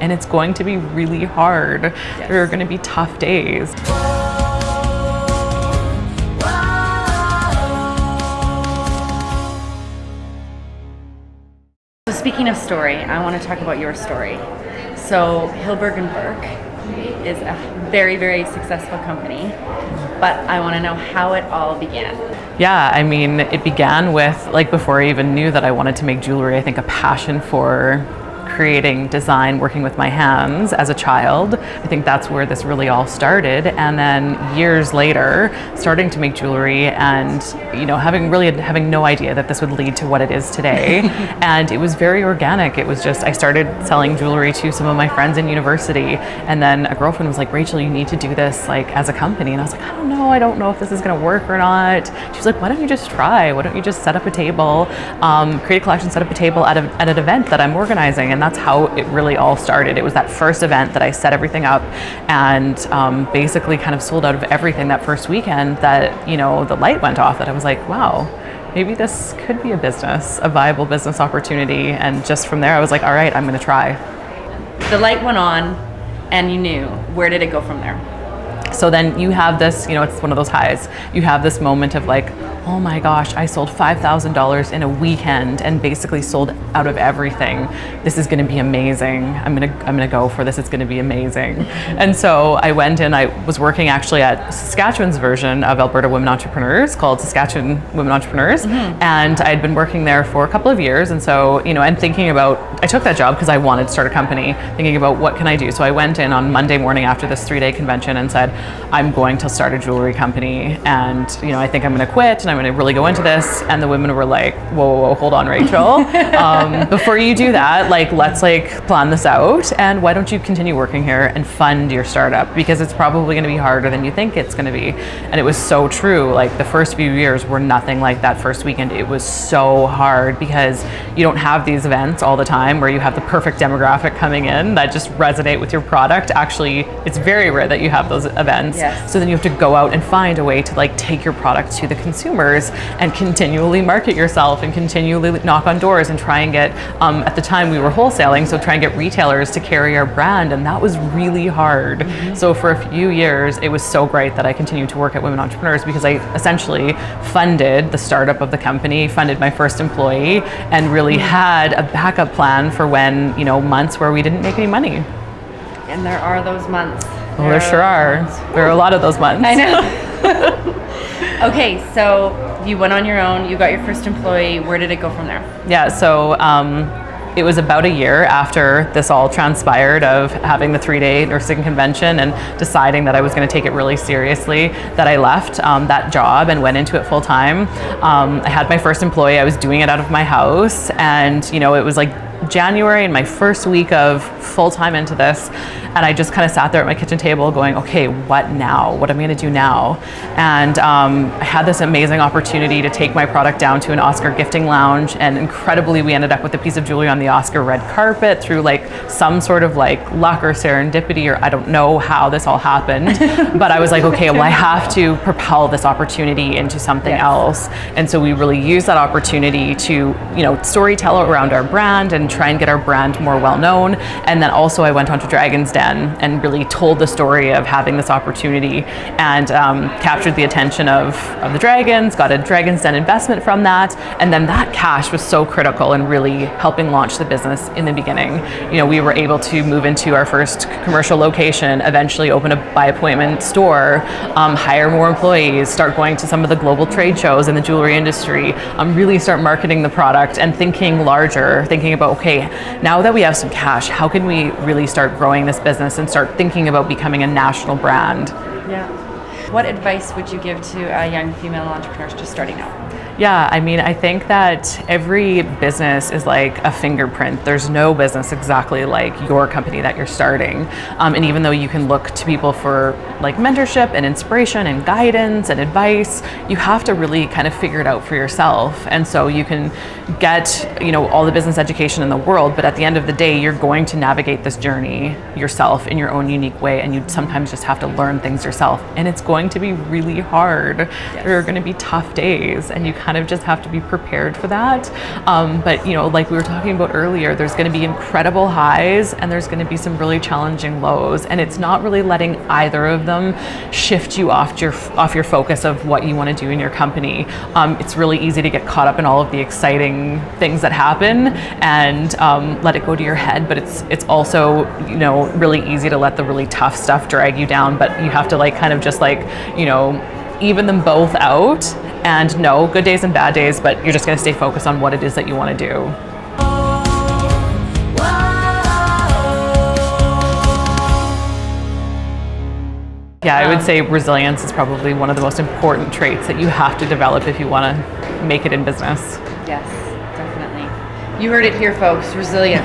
and it's going to be really hard. Yes. There are going to be tough days. So speaking of story, I want to talk about your story. So Hillberg Berk is a very, very successful company, but I want to know how it all began. Yeah, I mean, it began with, like, before I even knew that I wanted to make jewelry, I think a passion for creating design, working with my hands as a child. I think that's where this really all started. And then years later, starting to make jewelry and, you know, having no idea that this would lead to what it is today. And it was very organic. It was just, I started selling jewelry to some of my friends in university. And then a girlfriend was like, Rachel, you need to do this like as a company. And I was like, I don't know if this is going to work or not. She was like, why don't you just try? Why don't you just set up a table, create a collection, set up a table at an event that I'm organizing? And that's how it really all started. It was that first event that I set everything up and basically kind of sold out of everything that first weekend that, you know, the light went off, that I was like, wow, maybe this could be a business, a viable business opportunity. And just from there, I was like, all right, I'm going to try. The light went on and you knew. Where did it go from there? So then you have this, you know, it's one of those highs. You have this moment of like, oh my gosh, I sold $5,000 in a weekend and basically sold out of everything. This is going to be amazing. I'm gonna go for this. It's going to be amazing. And so I went and I was working actually at Saskatchewan's version of Alberta Women Entrepreneurs called Saskatchewan Women Entrepreneurs. Mm-hmm. And I'd been working there for a couple of years. And so, you know, and thinking about, I took that job because I wanted to start a company, thinking about what can I do. So I went in on Monday morning after this 3-day convention and said, I'm going to start a jewelry company. And, you know, I think I'm going to quit and I'm going to really go into this. And the women were like, whoa, hold on, Rachel. Before you do that, like, let's like plan this out. And why don't you continue working here and fund your startup? Because it's probably going to be harder than you think it's going to be. And it was so true. Like the first few years were nothing like that first weekend. It was so hard because you don't have these events all the time where you have the perfect demographic coming in that just resonate with your product. Actually, it's very rare that you have those events. Yes. So then you have to go out and find a way to like take your product to the consumers and continually market yourself and continually knock on doors and try and get, at the time we were wholesaling, so try and get retailers to carry our brand, and that was really hard. Mm-hmm. So for a few years, it was so great that I continued to work at Women Entrepreneurs because I essentially funded the startup of the company, funded my first employee, and really had a backup plan for when, you know, months where we didn't make any money. And there are those months. Well, there sure are. There are a lot of those months. I know. Okay, so you went on your own, you got your first employee. Where did it go from there? Yeah, so it was about a year after this all transpired of having the 3-day nursing convention and deciding that I was going to take it really seriously that I left that job and went into it full time. I had my first employee. I was doing it out of my house, and you know, it was like January and my first week of full time into this, and I just kind of sat there at my kitchen table going, okay, what now? What am I going to do now? And I had this amazing opportunity to take my product down to an Oscar gifting lounge, and incredibly we ended up with a piece of jewelry on the Oscar red carpet through like some sort of like luck or serendipity, or I don't know how this all happened. But I was like, okay, well, I have to propel this opportunity into something else. And so we really used that opportunity to, you know, storytell around our brand and try and get our brand more well known. And then also I went on to Dragon's Den and really told the story of having this opportunity and captured the attention of the Dragons, got a Dragon's Den investment from that. And then that cash was so critical in really helping launch the business in the beginning. You know, we were able to move into our first commercial location, eventually open a by appointment store, hire more employees, start going to some of the global trade shows in the jewelry industry, really start marketing the product and thinking larger, thinking about, okay, now that we have some cash, how can we really start growing this business and start thinking about becoming a national brand? Yeah. What advice would you give to young female entrepreneurs just starting out? Yeah, I mean, I think that every business is like a fingerprint. There's no business exactly like your company that you're starting. And even though you can look to people for like mentorship and inspiration and guidance and advice, you have to really kind of figure it out for yourself. And so you can get, you know, all the business education in the world, but at the end of the day, you're going to navigate this journey yourself in your own unique way. And you sometimes just have to learn things yourself. And it's going to be really hard. Yes. There are going to be tough days, and you kind kind of just have to be prepared for that. But you know, like we were talking about earlier, there's going to be incredible highs and there's going to be some really challenging lows, and it's not really letting either of them shift you off your focus of what you want to do in your company. It's really easy to get caught up in all of the exciting things that happen and let it go to your head, but it's also, you know, really easy to let the really tough stuff drag you down. But you have to like kind of just like, you know, even them both out and know good days and bad days, but you're just going to stay focused on what it is that you want to do. Yeah, I would say resilience is probably one of the most important traits that you have to develop if you want to make it in business. Yes, definitely. You heard it here, folks, resilience.